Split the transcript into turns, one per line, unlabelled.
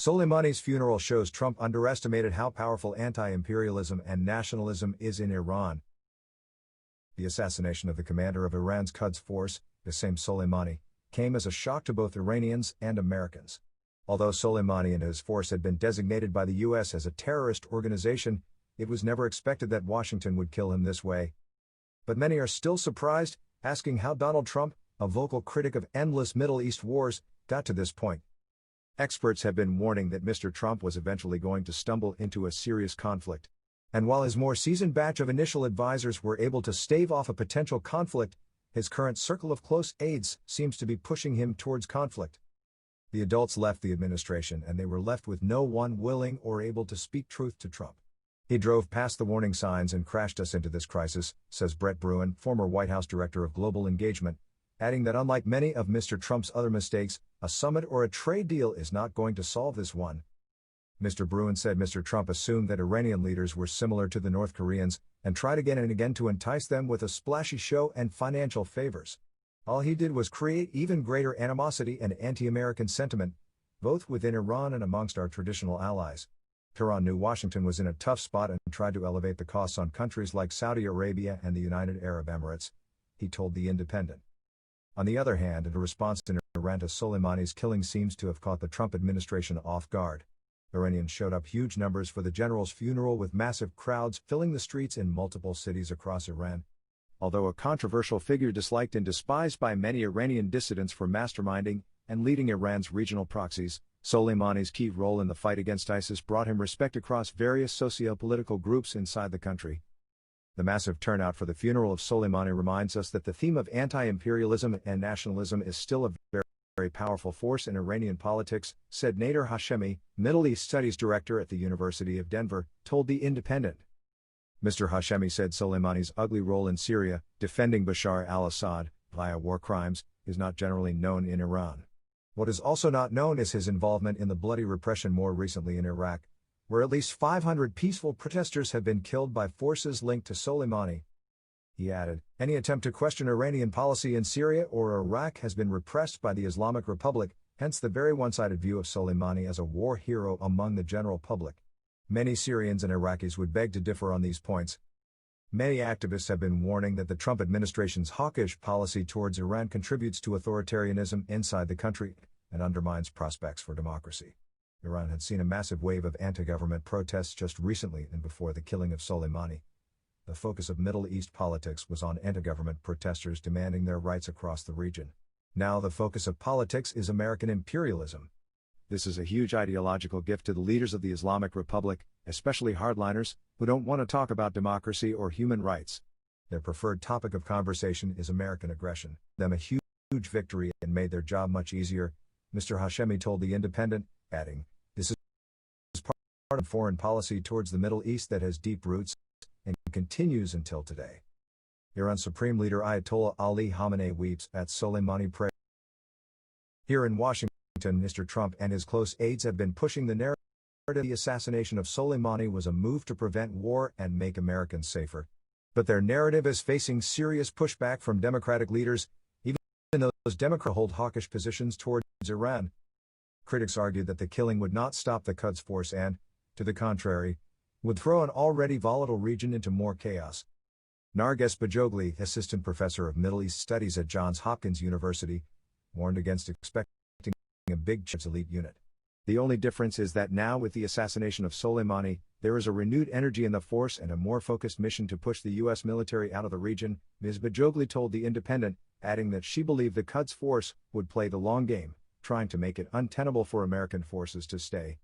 Soleimani's funeral shows Trump underestimated how powerful anti-imperialism and nationalism is in Iran. The assassination of the commander of Iran's Quds force, Qassem Soleimani, came as a shock to both Iranians and Americans. Although Soleimani and his force had been designated by the U.S. as a terrorist organization, it was never expected that Washington would kill him this way. But many are still surprised, asking how Donald Trump, a vocal critic of endless Middle East wars, got to this point. Experts have been warning that Mr. Trump was eventually going to stumble into a serious conflict. And while his more seasoned batch of initial advisors were able to stave off a potential conflict, his current circle of close aides seems to be pushing him towards conflict. The adults left the administration and they were left with no one willing or able to speak truth to Trump. He drove past the warning signs and crashed us into this crisis, says Brett Bruen, former White House Director of Global Engagement, adding that unlike many of Mr. Trump's other mistakes, a summit or a trade deal is not going to solve this one. Mr. Bruen said Mr. Trump assumed that Iranian leaders were similar to the North Koreans and tried again and again to entice them with a splashy show and financial favors. All he did was create even greater animosity and anti-American sentiment, both within Iran and amongst our traditional allies. Tehran knew Washington was in a tough spot and tried to elevate the costs on countries like Saudi Arabia and the United Arab Emirates, he told The Independent. On the other hand, a response in Iran to Soleimani's killing seems to have caught the Trump administration off guard. Iranians showed up huge numbers for the general's funeral with massive crowds filling the streets in multiple cities across Iran. Although a controversial figure disliked and despised by many Iranian dissidents for masterminding and leading Iran's regional proxies, Soleimani's key role in the fight against ISIS brought him respect across various socio-political groups inside the country. The massive turnout for the funeral of Soleimani reminds us that the theme of anti-imperialism and nationalism is still a very powerful force in Iranian politics, said Nader Hashemi, Middle East Studies Director at the University of Denver, told The Independent. Mr. Hashemi said Soleimani's ugly role in Syria, defending Bashar al-Assad, via war crimes, is not generally known in Iran. What is also not known is his involvement in the bloody repression more recently in Iraq, where at least 500 peaceful protesters have been killed by forces linked to Soleimani. He added, any attempt to question Iranian policy in Syria or Iraq has been repressed by the Islamic Republic, hence the very one-sided view of Soleimani as a war hero among the general public. Many Syrians and Iraqis would beg to differ on these points. Many activists have been warning that the Trump administration's hawkish policy towards Iran contributes to authoritarianism inside the country and undermines prospects for democracy. Iran had seen a massive wave of anti-government protests just recently and before the killing of Soleimani. The focus of Middle East politics was on anti-government protesters demanding their rights across the region. Now the focus of politics is American imperialism. This is a huge ideological gift to the leaders of the Islamic Republic, especially hardliners, who don't want to talk about democracy or human rights. Their preferred topic of conversation is American aggression. Them a huge victory and made their job much easier, Mr. Hashemi told The Independent, adding, this is part of foreign policy towards the Middle East that has deep roots and continues until today. Iran's Supreme Leader Ayatollah Ali Khamenei weeps at Soleimani prayer. Here in Washington, Mr. Trump and his close aides have been pushing the narrative the assassination of Soleimani was a move to prevent war and make Americans safer. But their narrative is facing serious pushback from Democratic leaders, even though those Democrats hold hawkish positions towards Iran. Critics argue that the killing would not stop the Quds force and, to the contrary, would throw an already volatile region into more chaos. Narges Bajogli, assistant professor of Middle East Studies at Johns Hopkins University, warned against expecting a big elite unit. The only difference is that now with the assassination of Soleimani, there is a renewed energy in the force and a more focused mission to push the U.S. military out of the region, Ms. Bajogli told The Independent, adding that she believed the Quds force would play the long game, trying to make it untenable for American forces to stay.